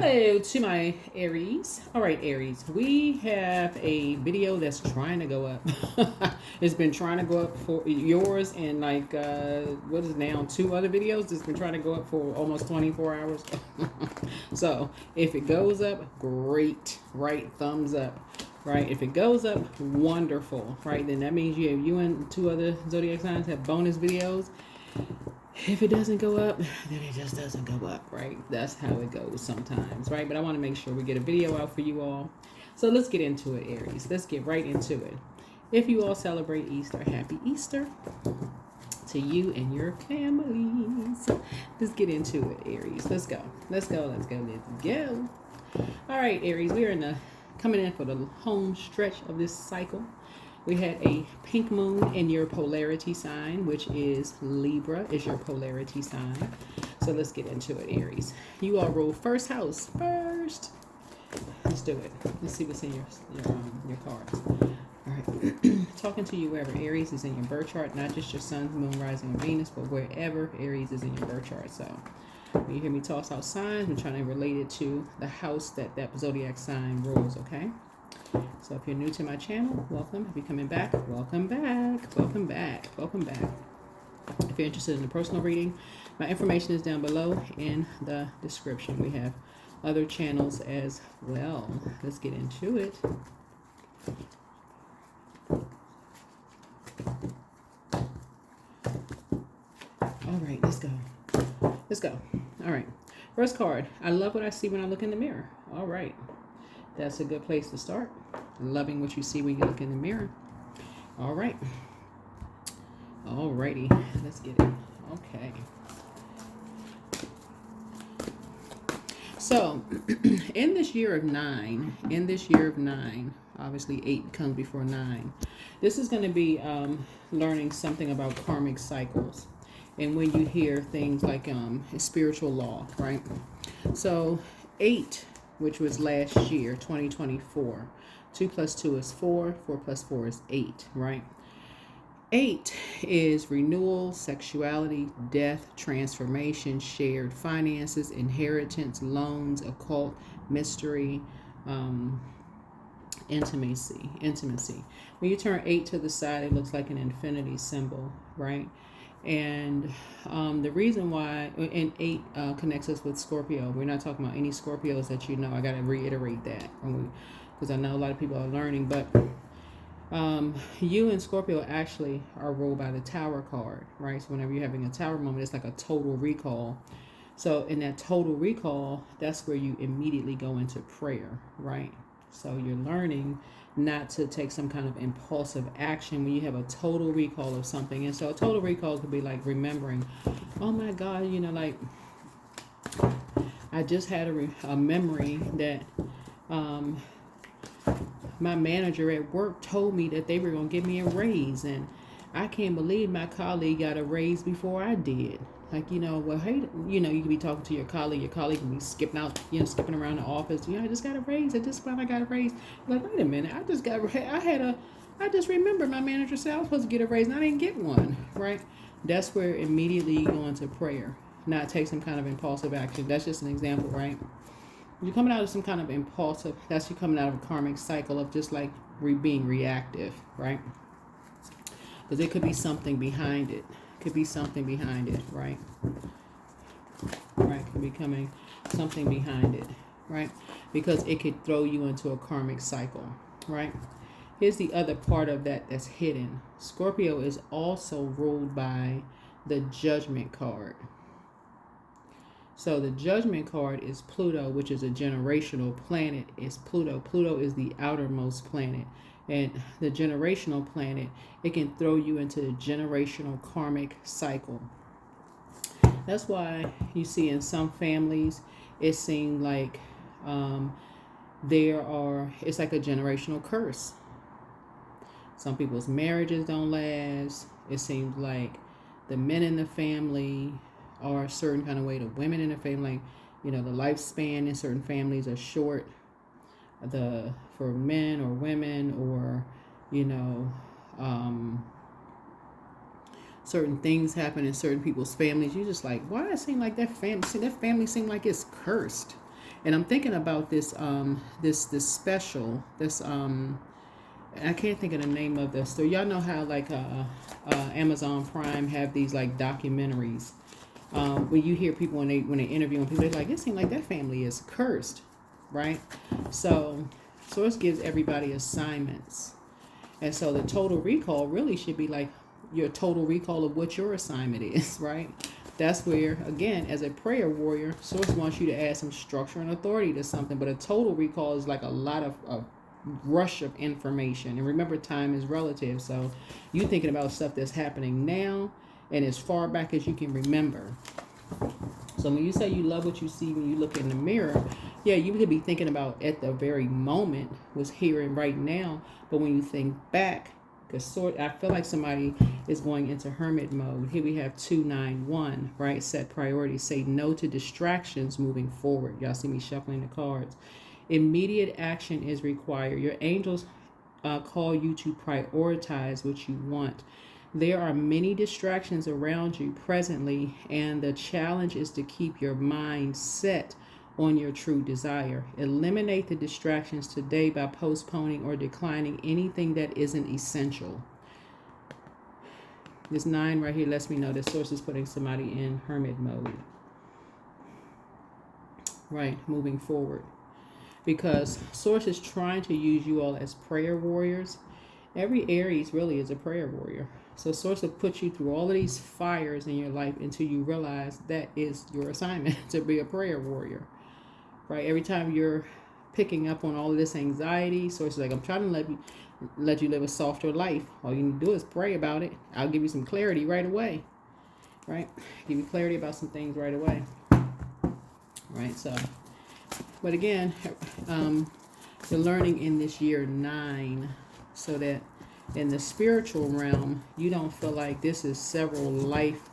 Hello to my Aries. All right, Aries, we have a video that's trying to go up. It's been trying to go up for yours and what is it now, 2 other videos. It's been trying to go up for almost 24 hours. So if it goes up, great, right? Thumbs up. Right, if it goes up, wonderful. Right, then that means you and 2 other zodiac signs have bonus videos. If it doesn't go up, then it just doesn't go up, right? That's how it goes sometimes, right? But I want to make sure we get a video out for you all. So let's get into it, Aries. Let's get right into it. If you all celebrate Easter, happy Easter to you and your families. Let's get into it, Aries. Let's go. Let's go. Let's go. Let's go. All right, Aries, we are coming in for the home stretch of this cycle. We had a pink moon in your polarity sign, which is Libra, is your polarity sign. So let's get into it, Aries. You all rule first house first. Let's do it. Let's see what's in your cards. All right. Talking to you wherever Aries is in your birth chart, not just your sun, moon, rising, and Venus, but wherever Aries is in your birth chart. So when you hear me toss out signs, I'm trying to relate it to the house that zodiac sign rules, okay? So if you're new to my channel, welcome. If you're coming back, welcome back. Welcome back. Welcome back. If you're interested in a personal reading, my information is down below in the description. We have other channels as well. Let's get into it. All right, let's go. Let's go. All right. First card. I love what I see when I look in the mirror. All right. That's a good place to start. Loving what you see when you look in the mirror. All right. Alrighty. Let's get it. Okay. So, in this year of 9, obviously 8 comes before 9. This is going to be learning something about karmic cycles. And when you hear things like spiritual law, right? So, 8, which was last year, 2024. 2 plus 2 is 4. 4 plus 4 is 8, right? 8 is renewal, sexuality, death, transformation, shared finances, inheritance, loans, occult, mystery, intimacy. When you turn 8 to the side, it looks like an infinity symbol, right? And the reason why, and 8 connects us with Scorpio. We're not talking about any Scorpios that you know. I got to reiterate that because I know a lot of people are learning. But you and Scorpio actually are ruled by the Tower card, right? So whenever you're having a Tower moment, it's like a total recall. So in that total recall, that's where you immediately go into prayer, right? So you're learning not to take some kind of impulsive action when you have a total recall of something. And so a total recall could be like remembering, oh my God, like I just had a memory that my manager at work told me that they were going to give me a raise. And I can't believe my colleague got a raise before I did. Like, well, hey, you could be talking to your colleague can be skipping around the office. I just got a raise. I just got a raise. Like, wait a minute, I just remembered my manager said I was supposed to get a raise and I didn't get one, right? That's where immediately you go into prayer, not take some kind of impulsive action. That's just an example, right? You're coming out of some kind of impulsive, that's you coming out of a karmic cycle of just like being reactive, right? Because it could be something behind it. Right? Right, could be coming something behind it, right? Because it could throw you into a karmic cycle, right? Here's the other part of that that's hidden. Scorpio is also ruled by the Judgment card. So the Judgment card is Pluto, which is a generational planet. It's Pluto. Pluto is the outermost planet. And the generational planet, it can throw you into the generational karmic cycle. That's why you see in some families, it seems like it's like a generational curse. Some people's marriages don't last. It seems like the men in the family are a certain kind of way. The women in the family, the lifespan in certain families are short. For men or women or certain things happen in certain people's families. You're just like, why does it seem like that family seem like it's cursed? And I'm thinking about this this special, this I can't think of the name of this. So y'all know how like Amazon Prime have these like documentaries. When you hear people when they interviewing people, they're like, it seems like that family is cursed, right? So Source gives everybody assignments, and so the total recall really should be like your total recall of what your assignment is, right? That's where, again, as a prayer warrior, Source wants you to add some structure and authority to something, but a total recall is like a lot of rush of information. And remember, time is relative, so you thinking about stuff that's happening now and as far back as you can remember. So when you say you love what you see when you look in the mirror, yeah, you could be thinking about at the very moment what's here and right now, but when you think back, because I feel like somebody is going into hermit mode. Here we have 291, right? Set priorities. Say no to distractions moving forward. Y'all see me shuffling the cards. Immediate action is required. Your angels call you to prioritize what you want. There are many distractions around you presently, and the challenge is to keep your mind set on your true desire. Eliminate the distractions today by postponing or declining anything that isn't essential. This 9 right here lets me know that Source is putting somebody in hermit mode. Right, moving forward. Because Source is trying to use you all as prayer warriors. Every Aries really is a prayer warrior. So Source will put you through all of these fires in your life until you realize that is your assignment, to be a prayer warrior. Right? Every time you're picking up on all of this anxiety, Source is like, I'm trying to let you live a softer life. All you need to do is pray about it. I'll give you some clarity right away. Right? Give you clarity about some things right away. Right? So, but again, you're learning in this year 9 so that in the spiritual realm, you don't feel like this is several lifetimes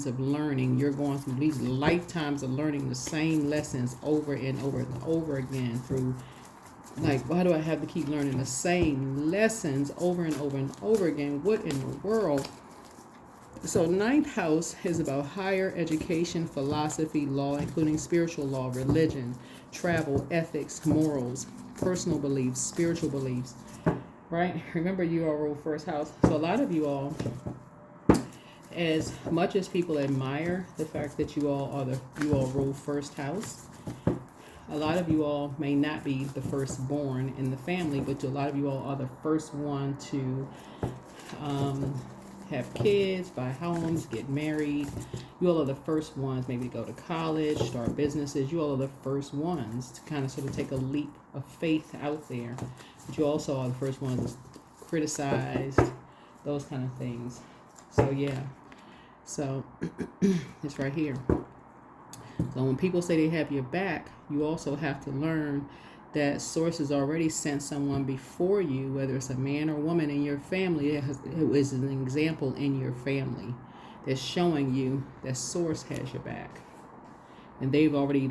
of learning. You're going through these lifetimes of learning the same lessons over and over and over again through, like, why do I have to keep learning the same lessons over and over and over again? What in the world? So 9th house is about higher education, philosophy, law, including spiritual law, religion, travel, ethics, morals, personal beliefs, spiritual beliefs, right? Remember, you all rule first house. So a lot of you all, as much as people admire the fact that you all rule first house, a lot of you all may not be the firstborn in the family, but a lot of you all are the first one to have kids, buy homes, get married. You all are the first ones maybe to go to college, start businesses. You all are the first ones to kind of sort of take a leap of faith out there. But you also are the first ones criticized, those kind of things. So yeah. So it's right here. So when people say they have your back, you also have to learn that Source has already sent someone before you, whether it's a man or woman in your family, who is an example in your family, that's showing you that Source has your back, and they've already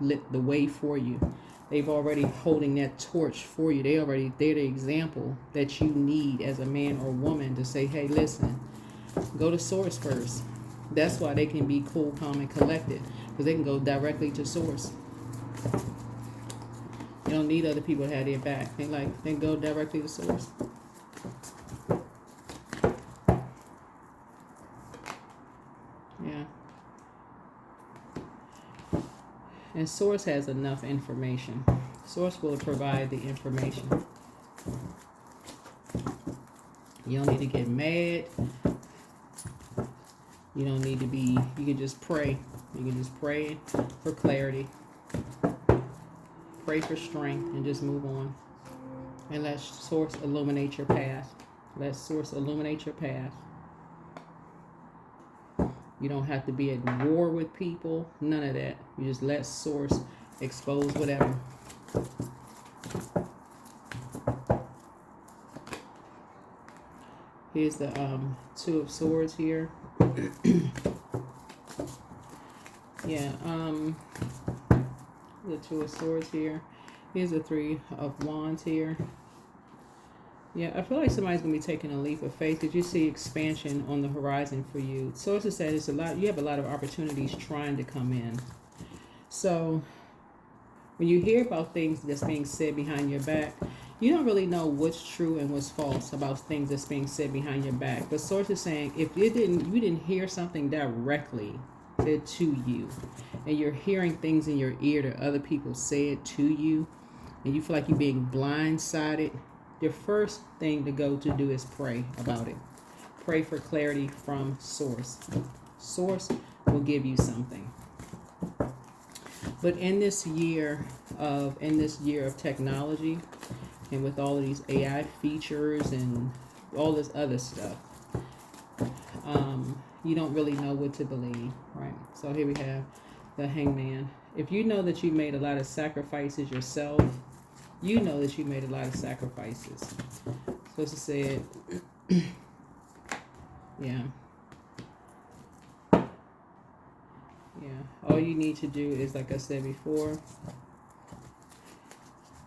lit the way for you. They've already holding that torch for you. They're the example that you need as a man or woman to say, hey, listen, go to Source first. That's why they can be cool, calm, and collected, because they can go directly to Source. You don't need other people to have their back. They go directly to Source. Yeah. And Source has enough information. Source will provide the information. You don't need to get mad. You don't need to be, you can just pray. You can just pray for clarity. Pray for strength and just move on. And let Source illuminate your path. Let Source illuminate your path. You don't have to be at war with people. None of that. You just let Source expose whatever. Here's the 2 of Swords here. Yeah, the 2 of Swords here. Here's the 3 of Wands here. Yeah, I feel like somebody's gonna be taking a leap of faith because you see expansion on the horizon for you. Sources said it's a lot. You have a lot of opportunities trying to come in. So when you hear about things that's being said behind your back, you don't really know what's true and what's false about things that's being said behind your back. But sources saying if you didn't hear something directly said to you, and you're hearing things in your ear that other people said to you, and you feel like you're being blindsided, your first thing to go to do is pray about it. Pray for clarity from source. Source will give you something. But in this year of technology, and with all of these AI features and all this other stuff, you don't really know what to believe, right? So here we have the Hangman. If you know that you made a lot of sacrifices yourself, you know that you made a lot of sacrifices. So as I said, yeah. All you need to do is, like I said before,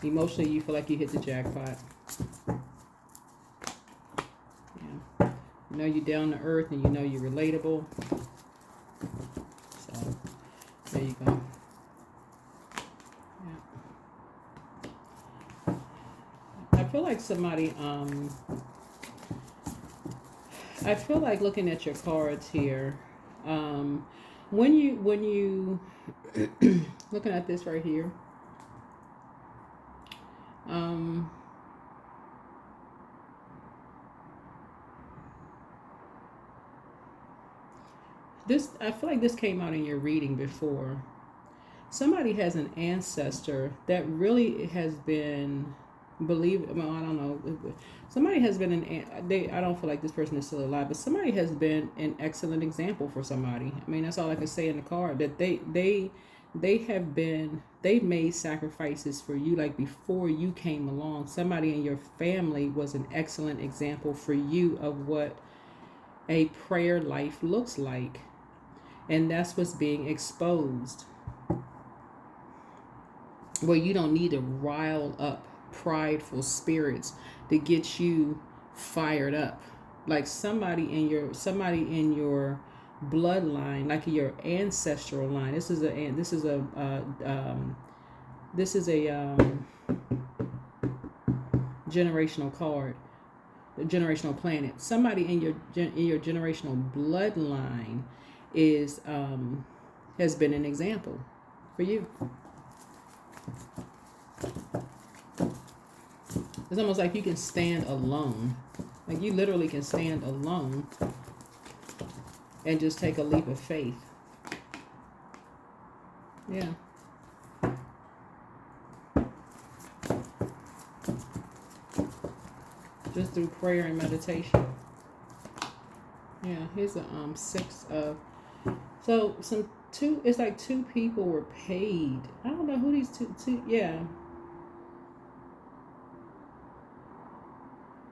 emotionally you feel like you hit the jackpot. Yeah. You know you're down to earth and you know you're relatable. So there you go. Yeah. I feel like somebody I feel like looking at your cards here, when you looking at this right here, this, I feel like this came out in your reading before. Somebody has an ancestor that really has been, well, I don't know. Somebody has been I don't feel like this person is still alive, but somebody has been an excellent example for somebody. I mean, that's all I can say in the card, that they've made sacrifices for you, like before you came along. Somebody in your family was an excellent example for you of what a prayer life looks like. And that's what's being exposed. Well, you don't need to rile up prideful spirits to get you fired up. Like somebody in your bloodline, like your ancestral line. This is a generational card, a generational planet. Somebody in your generational bloodline is has been an example for you. It's almost like you can stand alone. Like you literally can stand alone and just take a leap of faith. Yeah. Just through prayer and meditation. Yeah, here's a 6 of, so it's like 2 people were paid. I don't know who these two yeah.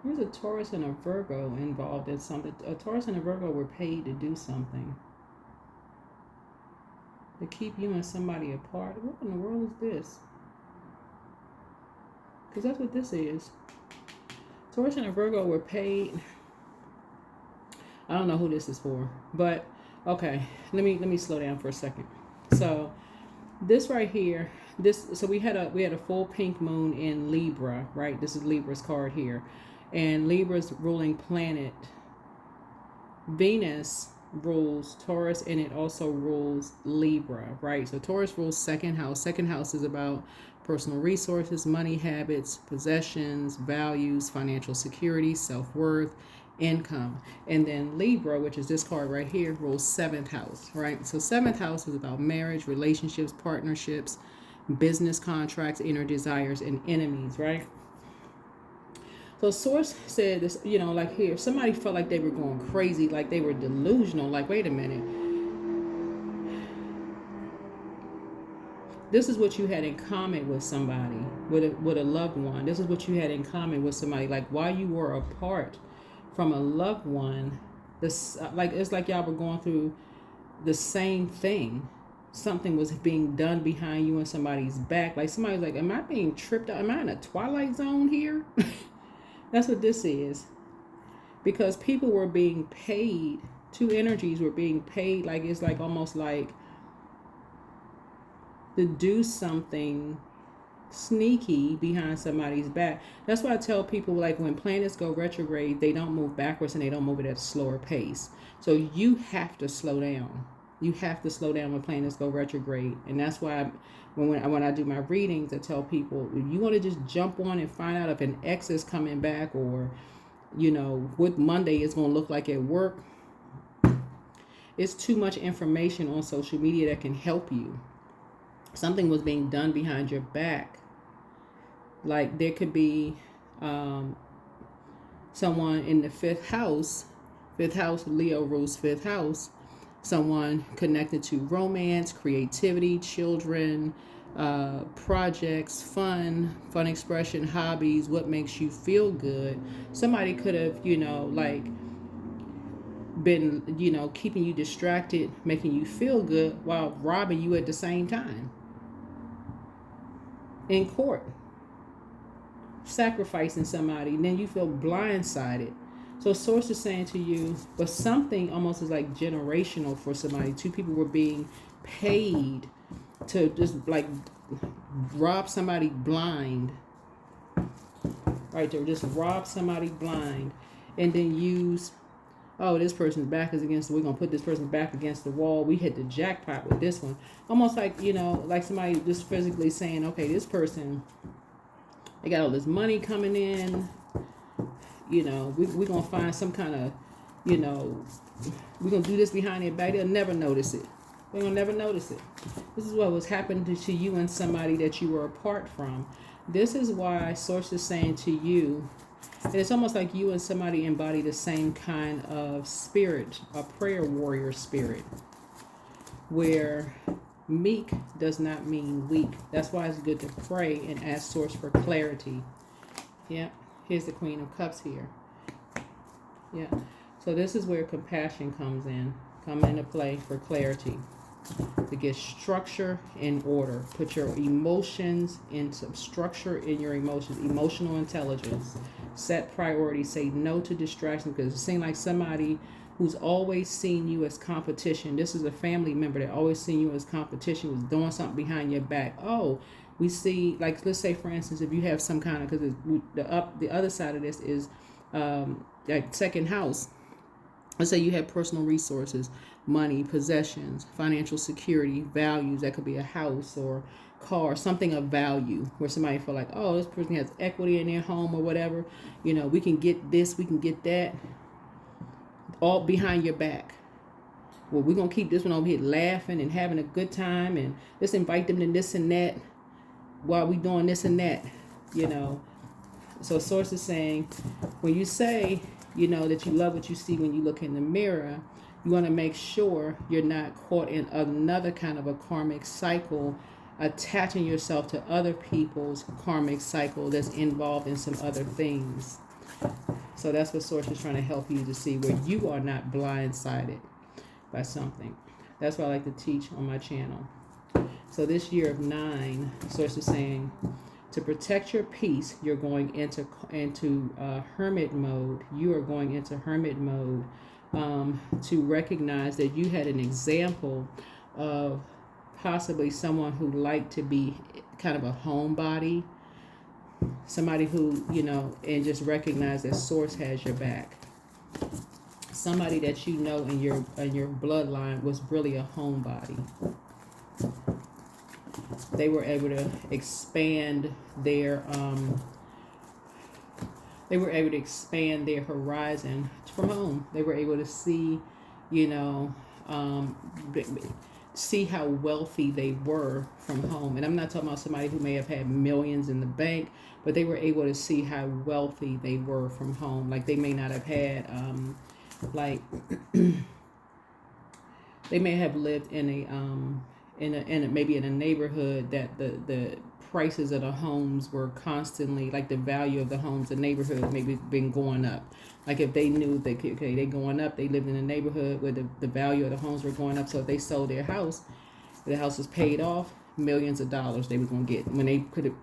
There's a Taurus and a Virgo involved in something. A Taurus and a Virgo were paid to do something. To keep you and somebody apart. What in the world is this? Because that's what this is. Taurus and a Virgo were paid. I don't know who this is for. But, okay. Let me slow down for a second. So, this right here. So we had a full pink moon in Libra, right? This is Libra's card here. And Libra's ruling planet, Venus, rules Taurus, and it also rules Libra, right? So Taurus rules second house. Second house is about personal resources, money habits, possessions, values, financial security, self-worth, income. And then Libra, which is this card right here, rules 7th house, right? So 7th house is about marriage, relationships, partnerships, business contracts, inner desires, and enemies, right? So source said this, like here, somebody felt like they were going crazy, like they were delusional, like, wait a minute. This is what you had in common with somebody, with a loved one. This is what you had in common with somebody. Like while you were apart from a loved one, it's like y'all were going through the same thing. Something was being done behind you and somebody's back. Like somebody's like, am I being tripped out? Am I in a twilight zone here? That's what this is. Because people were being paid, two energies were being paid, like it's like almost like to do something sneaky behind somebody's back. That's why I tell people, like, when planets go retrograde, they don't move backwards and they don't move at a slower pace. So you have to slow down. You have to slow down when planets go retrograde. And that's why when I do my readings, I tell people, if you want to just jump on and find out if an ex is coming back, or what Monday is going to look like at work, it's too much information on social media that can help you. Something was being done behind your back. Like there could be someone in the fifth house, Leo rules fifth house, someone connected to romance, creativity, children, projects, fun expression, hobbies, what makes you feel good. Somebody could have, been, keeping you distracted, making you feel good while robbing you at the same time. In court, sacrificing somebody, and then you feel blindsided. So source is saying to you, but something almost is like generational for somebody. Two people were being paid to just like rob somebody blind. Right, to just rob somebody blind and then use, oh, this person's back is against, we're going to put this person back against the wall. We hit the jackpot with this one. Almost like, like somebody just physically saying, okay, this person, they got all this money coming in. We're going to find some kind of, we're going to do this behind their back. They'll never notice it. They're going to never notice it. This is what was happening to you and somebody that you were apart from. This is why Source is saying to you, and it's almost like you and somebody embody the same kind of spirit, a prayer warrior spirit, where meek does not mean weak. That's why it's good to pray and ask Source for clarity. Yeah, here's the Queen of Cups here. Yeah, so this is where compassion come into play for clarity, to get structure in order. Put your emotions into structure in your emotions, emotional intelligence. Set priorities. Say no to distractions, because it seems like somebody who's always seen you as competition. This is a family member that always seen you as competition, was doing something behind your back. Oh, we see, like, let's say for instance, if you have some kind of, because the other side of this is like second house. Let's say you have personal resources, money, possessions, financial security, values. That could be a house or car, something of value, where somebody feel like, oh, this person has equity in their home or whatever. We can get this, we can get that, all behind your back. Well, we're going to keep this one over here laughing and having a good time, and let's invite them to this and that while we doing this and that, So Source is saying, when you say, that you love what you see when you look in the mirror, you want to make sure you're not caught in another kind of a karmic cycle, attaching yourself to other people's karmic cycle that's involved in some other things. So that's what Source is trying to help you to see, where you are not blindsided by something. That's what I like to teach on my channel. So this year of 9, Source is saying, to protect your peace, you're going into hermit mode. You are going into hermit mode to recognize that you had an example of possibly someone who liked to be kind of a homebody, somebody who, and just recognize that Source has your back. Somebody that in your bloodline was really a homebody. They were able to expand their horizon from home. They were able to see, see how wealthy they were from home. And I'm not talking about somebody who may have had millions in the bank, but they were able to see how wealthy they were from home. Like they may not have had, they may have lived in maybe in a neighborhood that the prices of the homes were constantly, like the value of the homes, the neighborhood maybe been going up. Like if they knew they going up, they lived in a neighborhood where the value of the homes were going up. So if they sold their house, the house was paid off, millions of dollars they was gonna get when they could have,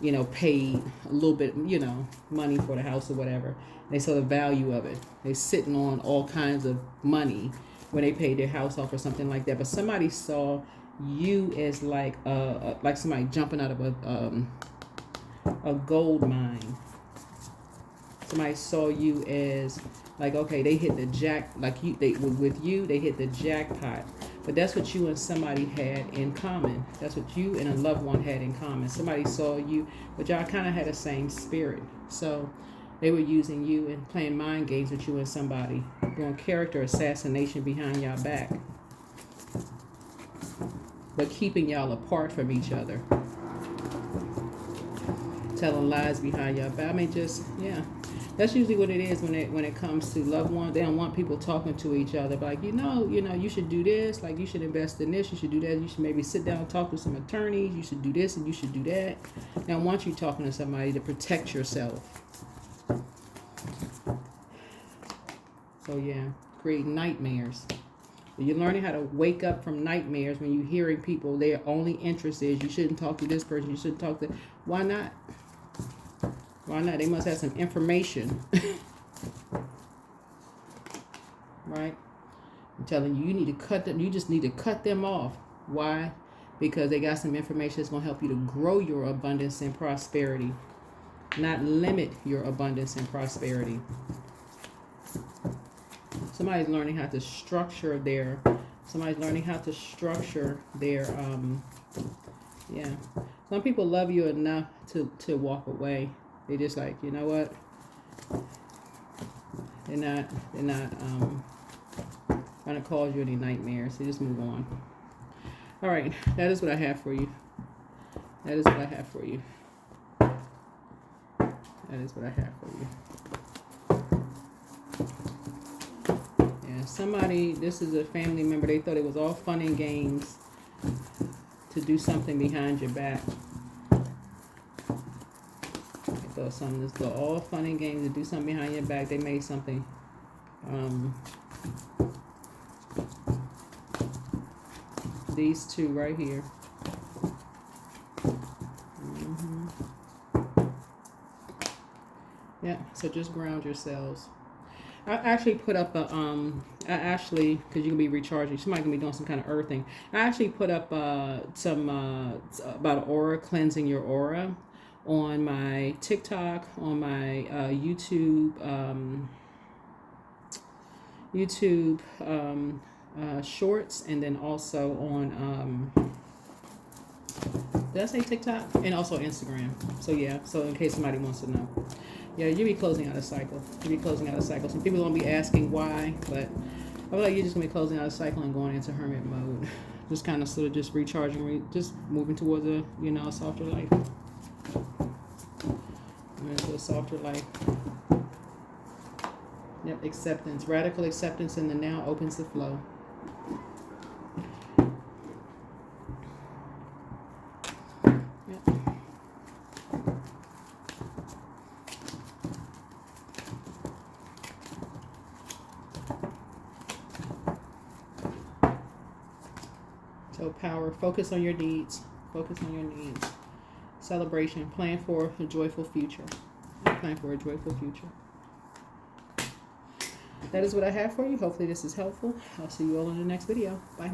you know, paid a little bit, you know, money for the house or whatever. They saw the value of it. They sitting on all kinds of money when they paid their house off or something like that. But somebody saw you as like somebody jumping out of a gold mine. Somebody saw you as like, okay, they hit the they hit the jackpot. But that's what you and somebody had in common. That's what you and a loved one had in common. Somebody saw you, but y'all kind of had the same spirit. So they were using you and playing mind games with you and somebody, doing character assassination behind y'all back, but keeping y'all apart from each other, telling lies behind y'all back. I mean, just, yeah. That's usually what it is when it comes to loved ones. They don't want people talking to each other. But like, you know, you should do this. Like, you should invest in this. You should do that. You should maybe sit down and talk to some attorneys. You should do this and you should do that. They don't want you talking to somebody to protect yourself. So yeah, create nightmares. You're learning how to wake up from nightmares when you're hearing people. Their only interest is you shouldn't talk to this person. You shouldn't talk to. Why not? Why not? They must have some information. Right? I'm telling you, you need to cut them. You just need to cut them off. Why? Because they got some information that's going to help you to grow your abundance and prosperity, not limit your abundance and prosperity. Somebody's learning how to structure their, yeah. Some people love you enough to walk away. They just like, you know what? They're not going to cause you any nightmares. They just move on. All right. That is what I have for you. That is what I have for you. That is what I have for you. Yeah, somebody, this is a family member. They thought it was all fun and games to do something behind your back. They thought this was all fun and games to do something behind your back. They made something. These two right here. Yeah, so just ground yourselves. I actually put up a, because you can be recharging. Somebody can be doing some kind of earthing. I actually put up some about aura, cleansing your aura, on my TikTok, on my YouTube shorts, and then also on, did I say TikTok? And also Instagram. So yeah, so in case somebody wants to know. Yeah, you'll be closing out a cycle. Some people are going to be asking why, but I feel like you're just going to be closing out a cycle and going into hermit mode. Just kind of sort of just recharging, just moving towards a, a softer life. Into a softer life. Yep, acceptance. Radical acceptance in the now opens the flow. So power, focus on your needs. Celebration, plan for a joyful future. That is what I have for you. Hopefully this is helpful. I'll see you all in the next video. Bye.